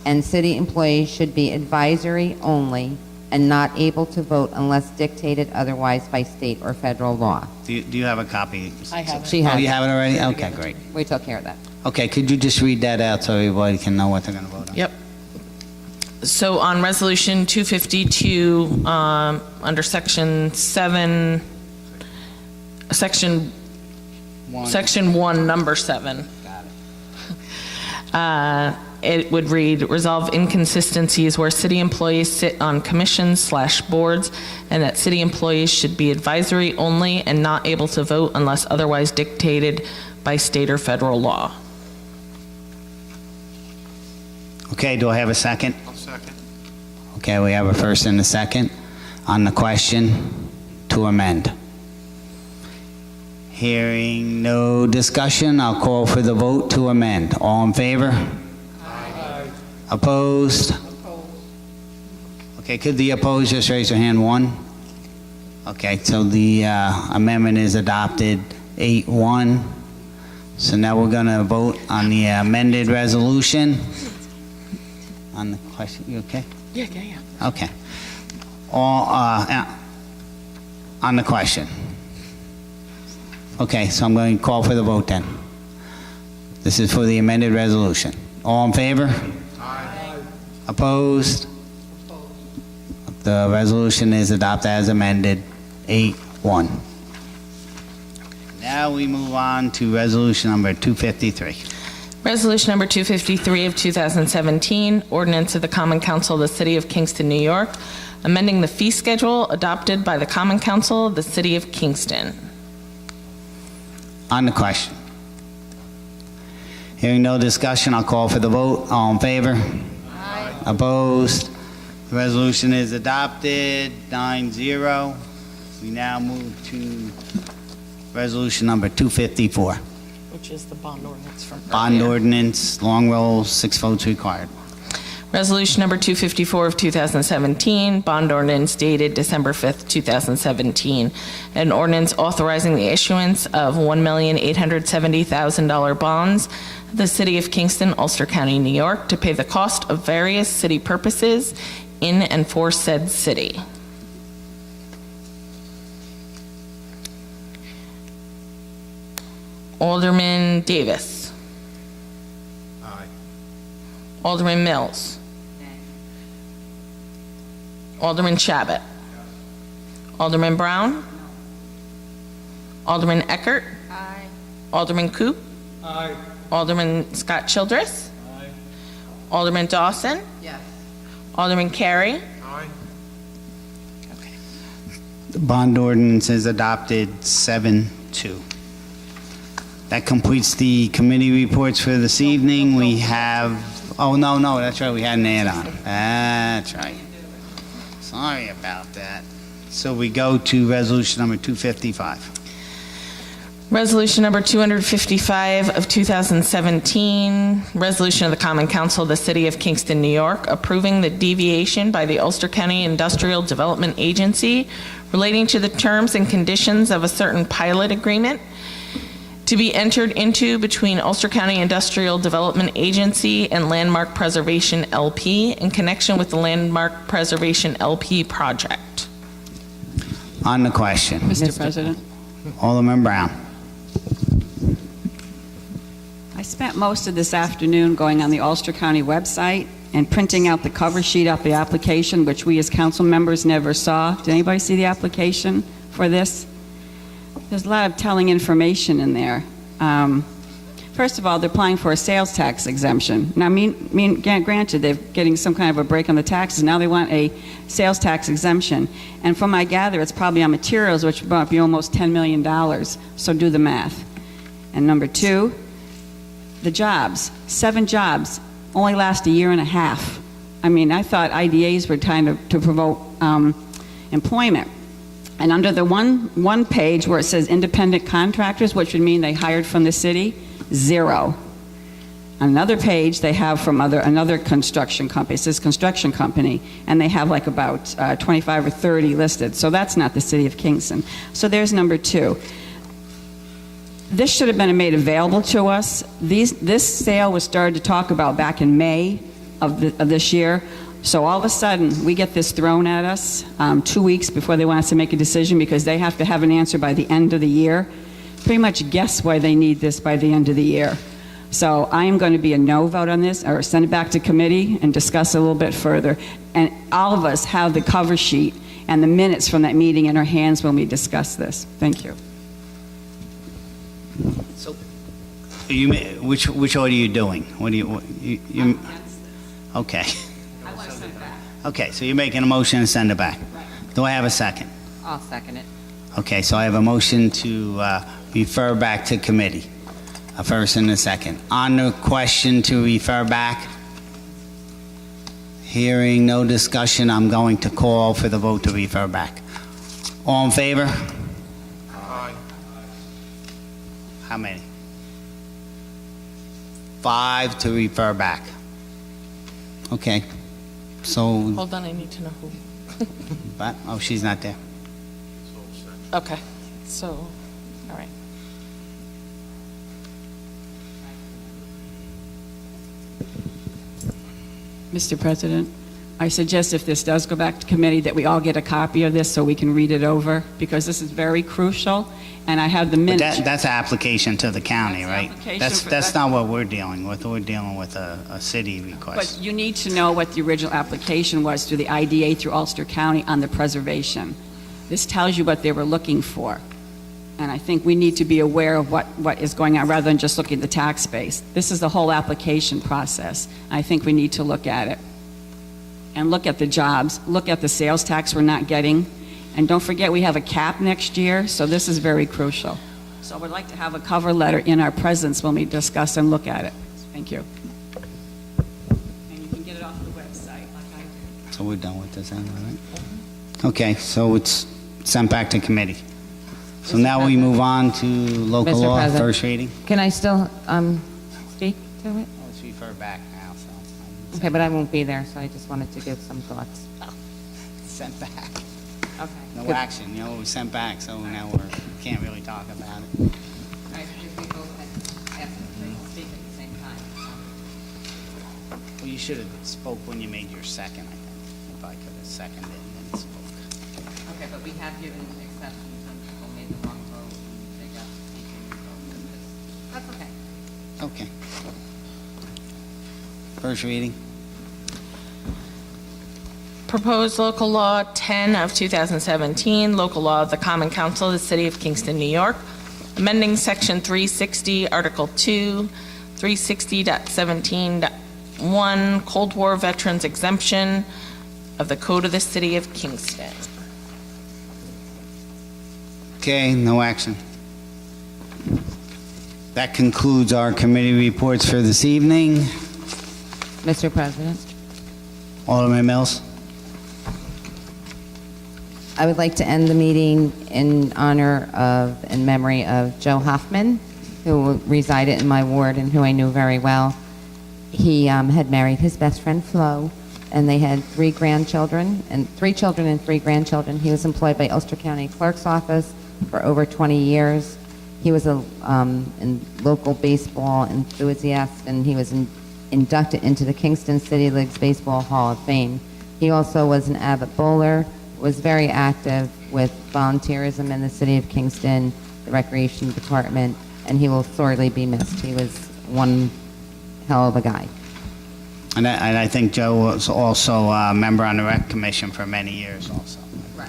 and city employees should be advisory only and not able to vote unless dictated otherwise by state or federal law. Do you have a copy? I have it. She has Oh, you it. have it already? Okay, great. We took care of that. Okay, could you just read that out so everybody can know what they're going to vote on? Yep. So on Resolution 252, under Section 7, Section 1, Number 7. Got it. It would read, resolve inconsistencies where city employees sit on commissions/boards, and that city employees should be advisory only and not able to vote unless otherwise dictated by state or federal law. Okay, do I have a second? I'll second. Okay, we have a first and a second on the question to amend. Hearing no discussion, I'll call for the vote to amend. All in favor? Aye. Opposed? Okay, could the opposed just raise their hand? One? Okay, so the amendment is adopted 8-1. So now we're going to vote on the amended resolution. On the question, you okay? Yeah. Okay. All, on the question. Okay, so I'm going to call for the vote then. This is for the amended resolution. All in favor? Aye. Opposed? The resolution is adopted as amended, 8-1. Now we move on to resolution number 253. Resolution number 253 of 2017, ordinance of the Common Council of the City of Kingston, New York, amending the fee schedule adopted by the Common Council of the City of Kingston. On the question. Hearing no discussion, I'll call for the vote. All in favor? Aye. Opposed? The resolution is adopted, 9-0. We now move to resolution number 254. Which is the bond ordinance from Bond earlier. ordinance, long roll, 6 votes required. Resolution number 254 of 2017, bond ordinance dated December 5th, 2017. An ordinance authorizing the issuance of $1,870,000 bonds of the City of Kingston, Ulster County, New York, to pay the cost of various city purposes in and for said city. Alderman Davis. Aye. Alderman Mills. Alderman Shabbat. Alderman Brown. Alderman Eckert. Aye. Alderman Coop. Aye. Alderman Scott Childress. Aye. Alderman Dawson. Yes. Alderman Carey. Aye. The bond ordinance is adopted 7-2. That completes the committee reports for this evening. We have, oh, no, that's right, we had an add-on. That's right. Sorry about that. So we go to resolution number 255. Resolution number 255 of 2017, resolution of the Common Council of the City of Kingston, New York, approving the deviation by the Ulster County Industrial Development Agency relating to the terms and conditions of a certain pilot agreement to be entered into between Ulster County Industrial Development Agency and Landmark Preservation LP in connection with the Landmark Preservation LP project. On the question. Mr. President, Alderman Brown. I spent most of this afternoon going on the Ulster County website and printing out the cover sheet of the application, which we as council members never saw. Did anybody see the application for this? There's a lot of telling information in there. First of all, they're applying for a sales tax exemption. Now, granted, they're getting some kind of a break on the taxes. Now they want a sales tax exemption. And from I gather, it's probably on materials, which might be almost $10 million. So do the math. And number two, the jobs. 7 jobs only last a year and a half. I mean, I thought IDAs were trying to promote employment. And under the one page where it says independent contractors, which would mean they hired from the city, 0. Another page they have from another construction company. It says construction company, and they have like about 25 or 30 listed. So that's not the City of Kingston. So there's number 2. This should have been made available to us. This sale was started to talk about back in May of this year. So all of a sudden, we get this thrown at us 2 weeks before they want us to make a decision because they have to have an answer by the end of the year. Pretty much guess why they need this by the end of the year. So I am going to be a no vote on this, or send it back to committee and discuss it a little bit further. And all of us have the cover sheet and the minutes from that meeting in our hands when we discuss this. Thank you. So, which order are you doing? What do you okay. I want to send it back. Okay, so you're making a motion to send it back. Do I have a second? I'll second it. Okay, so I have a motion to refer back to committee. A first and a second. On the question to refer back, hearing no discussion, I'm going to call for the vote to refer back. All in favor? Aye. How many? 5 to refer back. Okay, so, Hold on, I need to know who. but, oh, she's not there. Okay, so, all right. Mr. President, I suggest if this does go back to committee, that we all get a copy of this so we can read it over, because this is very crucial, and I have the But minutes. that's an application to the county, right? application That's for- not what we're dealing with. We're dealing with a city But request. you need to know what the original application was through the IDA through Ulster County on the preservation. This tells you what they were looking for. And I think we need to be aware of what is going on, rather than just looking at the tax base. This is the whole application process. I think we need to look at it. And look at the jobs, look at the sales tax we're not getting. And don't forget, we have a cap next year, so this is very crucial. So I would like to have a cover letter in our presence when we discuss and look at it. Thank you. And you can get it off the website, like I did. So we're done with this, then, all right? Okay, so it's sent back to committee. So Mr. now we President. move on to local Mr. law, President. first reading. Can I still speak to it? Let's refer back now, so. Okay, but I won't be there, so I just wanted to give some thoughts. Sent back. Okay. No Good. action, you know, it was sent back, so now we can't really talk about it. All right, if we both had asked to speak at the same time. Well, you should have spoke when you made your second, I think. If I could have seconded and then spoke. Okay, but we have given exceptions when people made the wrong vote and they got to speak and we voted this. That's okay. Okay. First reading. Proposed local law 10 of 2017, local law of the Common Council of the City of Kingston, New York, amending Section 360, Article 2, 360.17.1, Cold War Veterans Exemption of the Code of the City of Kingston. Okay, no action. That concludes our committee reports for this evening. Mr. President, Alderman Mills? I would like to end the meeting in honor of, in memory of Joe Hoffman, who resided in my ward and who I knew very well. He had married his best friend Flo, and they had 3 grandchildren, and 3 children and 3 grandchildren. He was employed by Ulster County Clerk's Office for over 20 years. He was a local baseball enthusiast, and he was inducted into the Kingston City League's Baseball Hall of Fame. He also was an avid bowler, was very active with volunteerism in the city of Kingston, the recreation department, and he will sorely be missed. He was one hell of a guy. And I think Joe was also a member on the rec commission for many years also. Right.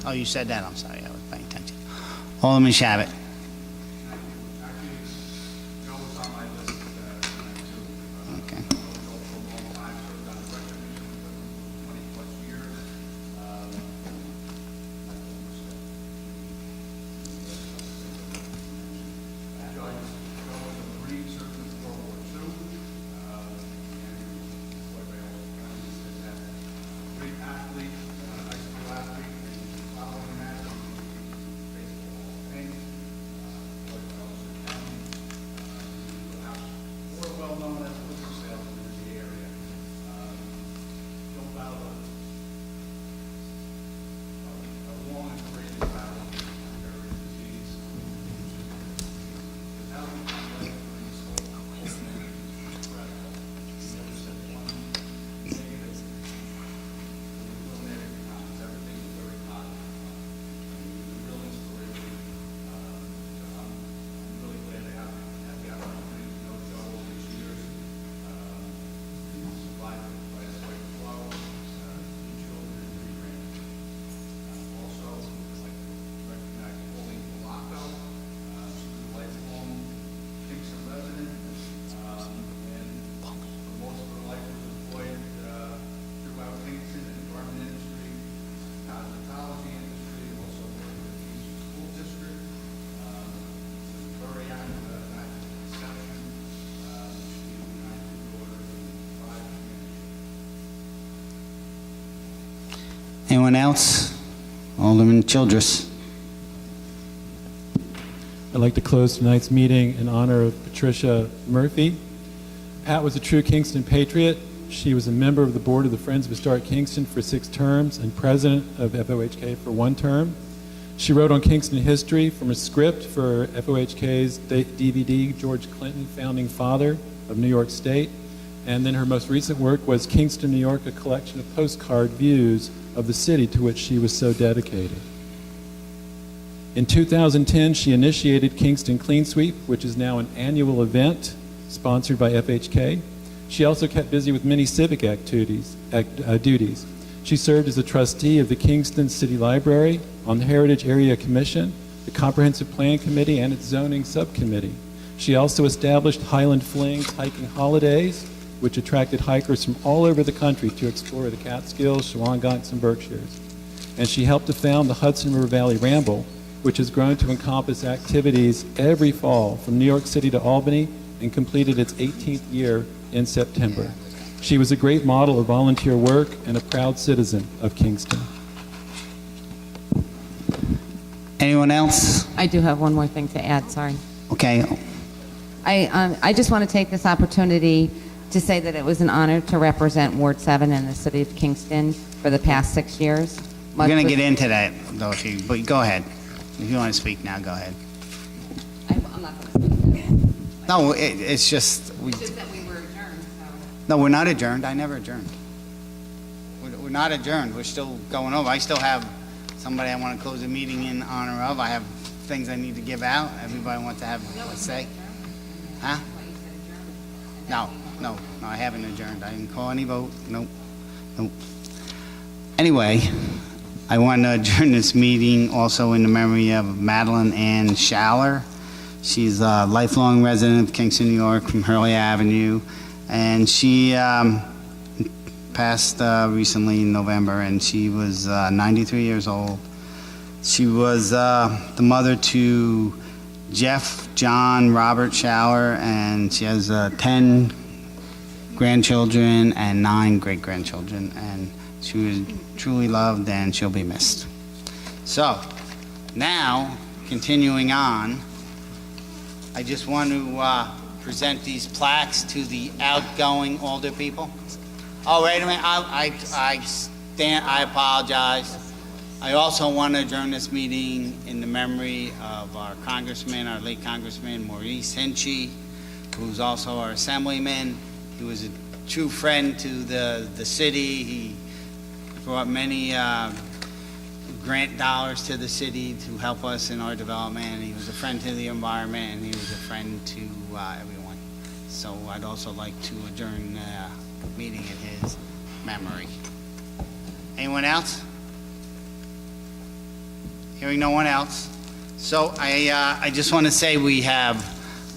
Oh, you said that? I'm sorry, I was paying attention. Alderman Shabbat. Actually, Joe was on my list tonight too. Okay. Joe for a long time, served on the rec commission for 20-plus years. Joe was a Marine, served in World War II. Great athlete, high school athlete, and following that, baseball Hall of Fame. Anyone else? Alderman Childress. I'd like to close tonight's meeting in honor of Patricia Murphy. Pat was a true Kingston patriot. She was a member of the board of the Friends of Historic Kingston for 6 terms and president of FOHK for 1 term. She wrote on Kingston history from a script for FOHK's DVD, George Clinton, Founding Father of New York State. And then her most recent work was Kingston, New York, a collection of postcard views of the city to which she was so dedicated. In 2010, she initiated Kingston Clean Sweep, which is now an annual event sponsored by FHK. She also kept busy with many civic duties. She served as a trustee of the Kingston City Library, on the Heritage Area Commission, the Comprehensive Plan Committee, and its zoning subcommittee. She also established Highland Flings Hiking Holidays, which attracted hikers from all over the country to explore the Catskills, Shawangons, and Berkshires. And she helped to found the Hudson River Valley Ramble, which has grown to encompass activities every fall from New York City to Albany and completed its 18th year in September. She was a great model of volunteer work and a proud citizen of Kingston. Anyone else? I do have one more thing to add, sorry. Okay. I just want to take this opportunity to say that it was an honor to represent Ward 7 in the city of Kingston for the past 6 years. We're going to get into that, though, but go ahead. If you want to speak now, go ahead. I'm not going to speak. No, it's just... It's just that we were adjourned, so... No, we're not adjourned. I never adjourned. We're not adjourned. We're still going over. I still have somebody I want to close the meeting in honor of. I have things I need to give out. Everybody wants to have a say. Huh? No, I haven't adjourned. I didn't call any vote. Nope. Anyway, I want to adjourn this meeting also in the memory of Madeline Ann Schaller. She's a lifelong resident of Kingston, New York, from Hurley Avenue, and she passed recently in November, and she was 93 years old. She was the mother to Jeff, John, Robert Schaller, and she has 10 grandchildren and 9 great-grandchildren, and she was truly loved, and she'll be missed. So, now, continuing on, I just want to present these plaques to the outgoing older people. Oh, wait a minute, I apologize. I also want to adjourn this meeting in the memory of our congressman, our late Congressman Maurice Hinchy, who's also our assemblyman. He was a true friend to the city. He brought many grant dollars to the city to help us in our development. He was a friend to the environment, and he was a friend to everyone. So I'd also like to adjourn the meeting in his memory. Anyone else? Hearing no one else. So I just want to say we have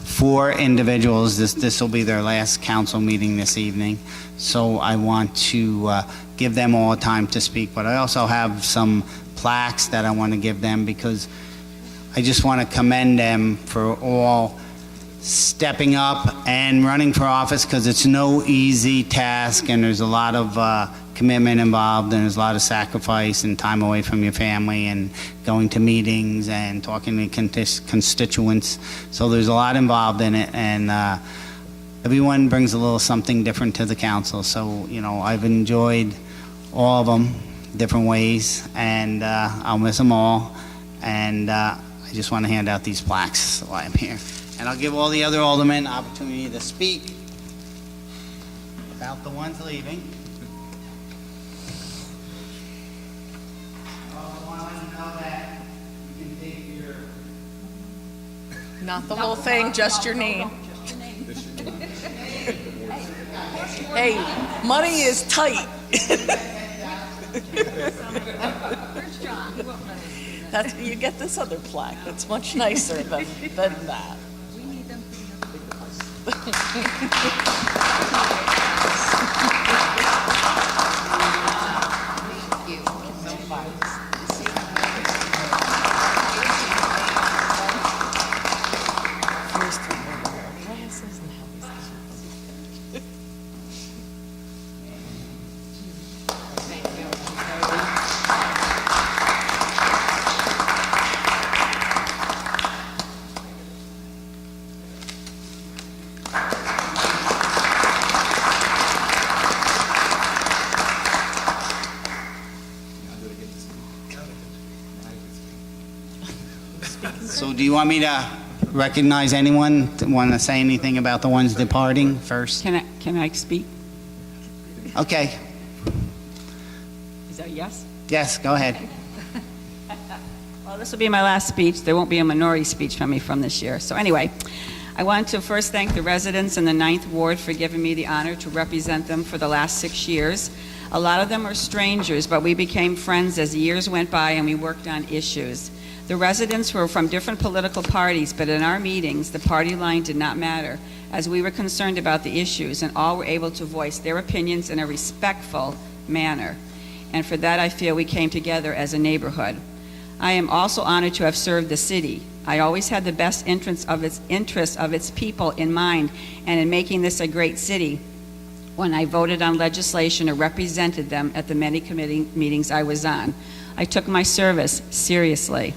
4 individuals. This will be their last council meeting this evening. So I want to give them all time to speak, but I also have some plaques that I want to give them because I just want to commend them for all stepping up and running for office, because it's no easy task, and there's a lot of commitment involved, and there's a lot of sacrifice and time away from your family and going to meetings and talking to constituents. So there's a lot involved in it, and everyone brings a little something different to the council. So, you know, I've enjoyed all of them different ways, and I'll miss them all. And I just want to hand out these plaques while I'm here. And I'll give all the other aldermen opportunity to speak about the ones leaving. I also want to let you know that you can take your... Not the whole thing, just your name. Hey, money is tight. That's, you get this other plaque. It's much nicer than that. So do you want me to recognize anyone? Want to say anything about the ones departing first? Can I speak? Okay. Is that a yes? Yes, go ahead. Well, this will be my last speech. There won't be a minority speech from me from this year. So anyway, I want to first thank the residents in the 9th Ward for giving me the honor to represent them for the last 6 years. A lot of them are strangers, but we became friends as years went by and we worked on issues. The residents were from different political parties, but in our meetings, the party line did not matter, as we were concerned about the issues and all were able to voice their opinions in a respectful manner. And for that, I feel we came together as a neighborhood. I am also honored to have served the city. I always had the best interests of its people in mind, and in making this a great city, when I voted on legislation or represented them at the many committee meetings I was on. I took my service seriously.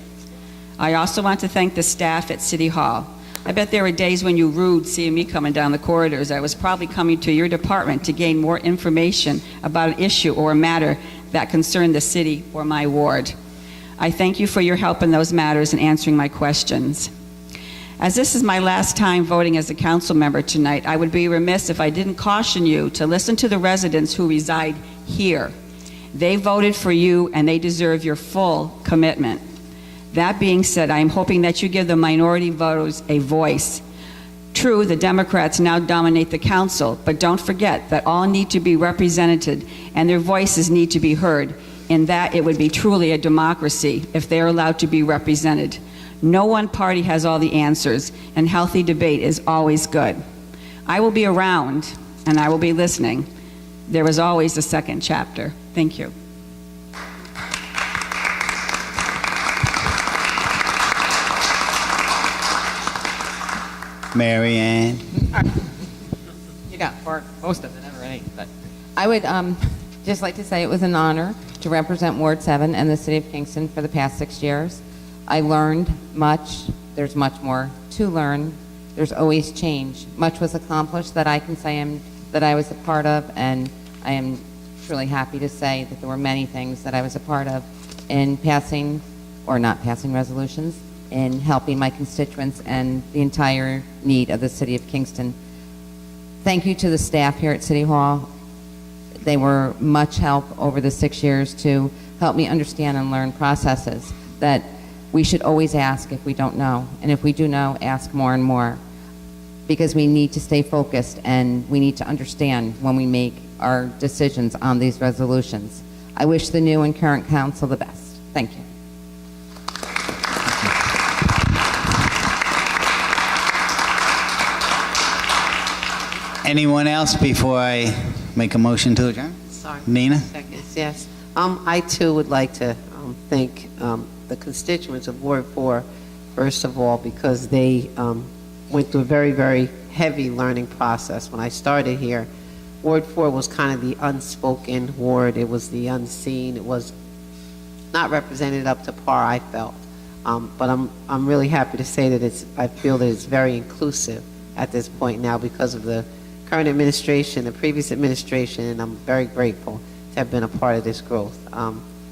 I also want to thank the staff at City Hall. I bet there were days when you rued seeing me coming down the corridors. I was probably coming to your department to gain more information about an issue or a matter that concerned the city or my ward. I thank you for your help in those matters and answering my questions. As this is my last time voting as a council member tonight, I would be remiss if I didn't caution you to listen to the residents who reside here. They voted for you and they deserve your full commitment. That being said, I am hoping that you give the minority voters a voice. True, the Democrats now dominate the council, but don't forget that all need to be represented and their voices need to be heard. In that, it would be truly a democracy if they are allowed to be represented. No one party has all the answers, and healthy debate is always good. I will be around, and I will be listening. There is always a second chapter. Thank you. Mary Ann. You got most of it already, but I would just like to say it was an honor to represent Ward 7 and the City of Kingston for the past 6 years. I learned much. There's much more to learn. There's always change. Much was accomplished that I can say that I was a part of, and I am truly happy to say that there were many things that I was a part of in passing or not passing resolutions, in helping my constituents and the entire need of the City of Kingston. Thank you to the staff here at City Hall. They were much help over the 6 years to help me understand and learn processes that we should always ask if we don't know. And if we do know, ask more and more. Because we need to stay focused and we need to understand when we make our decisions on these resolutions. I wish the new and current council the best. Thank you. Anyone else before I make a motion to adjourn? Sorry. Nina? Seconds, yes. I too would like to thank the constituents of Ward 4, first of all, because they went through a very, very heavy learning process. When I started here, Ward 4 was kind of the unspoken ward. It was the unseen. It was not represented up to par, I felt. But I'm really happy to say that I feel that it's very inclusive at this point now because of the current administration, the previous administration, and I'm very grateful to have been a part of this growth.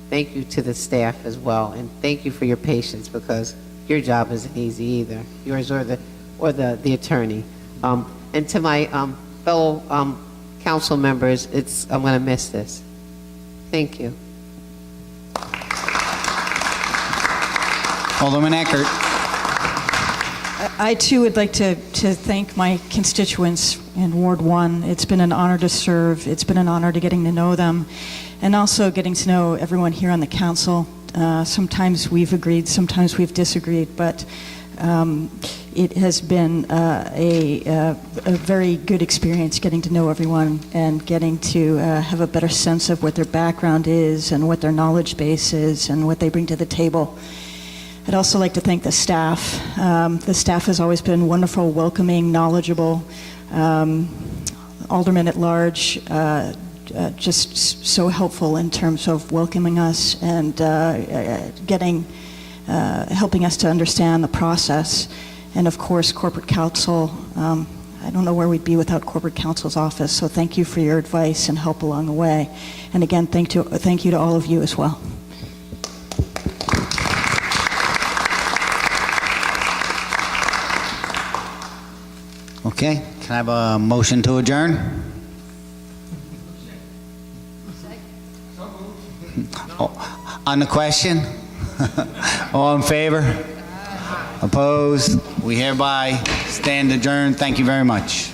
Thank you to the staff as well, and thank you for your patience because your job isn't easy either, yours or the attorney. And to my fellow council members, I'm going to miss this. Thank you. Alderman Eckert. I too would like to thank my constituents in Ward 1. It's been an honor to serve. It's been an honor to getting to know them and also getting to know everyone here on the council. Sometimes we've agreed, sometimes we've disagreed, but it has been a very good experience getting to know everyone and getting to have a better sense of what their background is and what their knowledge base is and what they bring to the table. I'd also like to thank the staff. The staff has always been wonderful, welcoming, knowledgeable. Aldermen at large, just so helpful in terms of welcoming us and helping us to understand the process. And of course, corporate counsel. I don't know where we'd be without corporate counsel's office. So thank you for your advice and help along the way. And again, thank you to all of you as well. Okay, can I have a motion to adjourn? Oh, on the question? All in favor? Opposed? We hereby stand adjourned. Thank you very much.